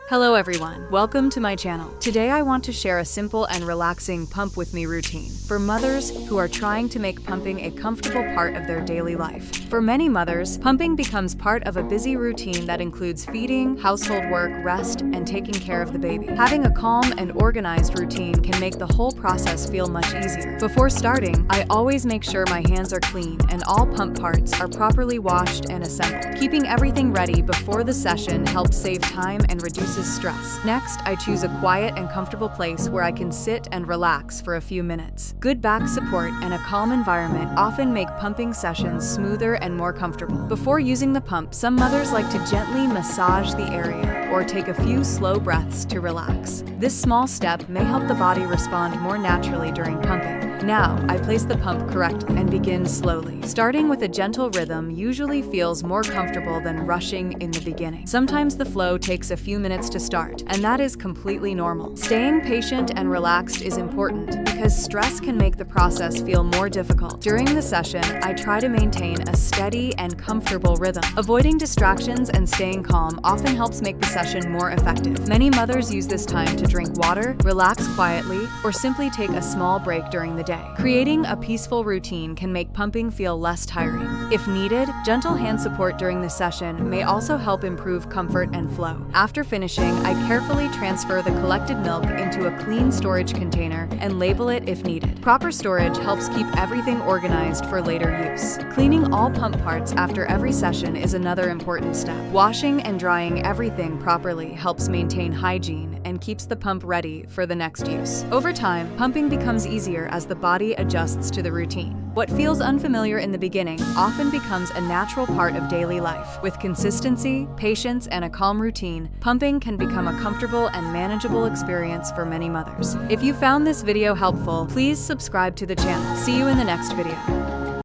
Hello everyone, welcome to my channel. Today I want to share a simple and relaxing pump with me routine for mothers who are trying to make pumping a comfortable part of their daily life. For many mothers, pumping becomes part of a busy routine that includes feeding, household work, rest, and taking care of the baby. Having a calm and organized routine can make the whole process feel much easier. Before starting, I always make sure my hands are clean and all pump parts are properly washed and assembled. Keeping everything ready before the session helps save time and reduces stress. Next, I choose a quiet and comfortable place where I can sit and relax for a few minutes. Good back support and a calm environment often make pumping sessions smoother and more comfortable. Before using the pump, some mothers like to gently massage the area or take a few slow breaths to relax. This small step may help the body respond more naturally during pumping. Now, I place the pump correctly and begin slowly. Starting with a gentle rhythm usually feels more comfortable than rushing in the beginning. Sometimes the flow takes a few minutes to start, and that is completely normal. Staying patient and relaxed is important because stress can make the process feel more difficult. During the session, I try to maintain a steady and comfortable rhythm. Avoiding distractions and staying calm often helps make the session more effective. Many mothers use this time to drink water, relax quietly, or simply take a small break during the day. Creating a peaceful routine can make pumping feel less tiring. If needed, gentle hand support during the session may also help improve comfort and flow. After finishing, I carefully transfer the collected milk into a clean storage container and label it if needed. Proper storage helps keep everything organized for later use. Cleaning all pump parts after every session is another important step. Washing and drying everything properly helps maintain hygiene and keeps the pump ready for the next use. Over time, pumping becomes easier as the body adjusts to the routine. What feels unfamiliar in the beginning often becomes a natural part of daily life. With consistency, patience, and a calm routine, pumping can become a comfortable and manageable experience for many mothers. If you found this video helpful, please subscribe to the channel. See you in the next video.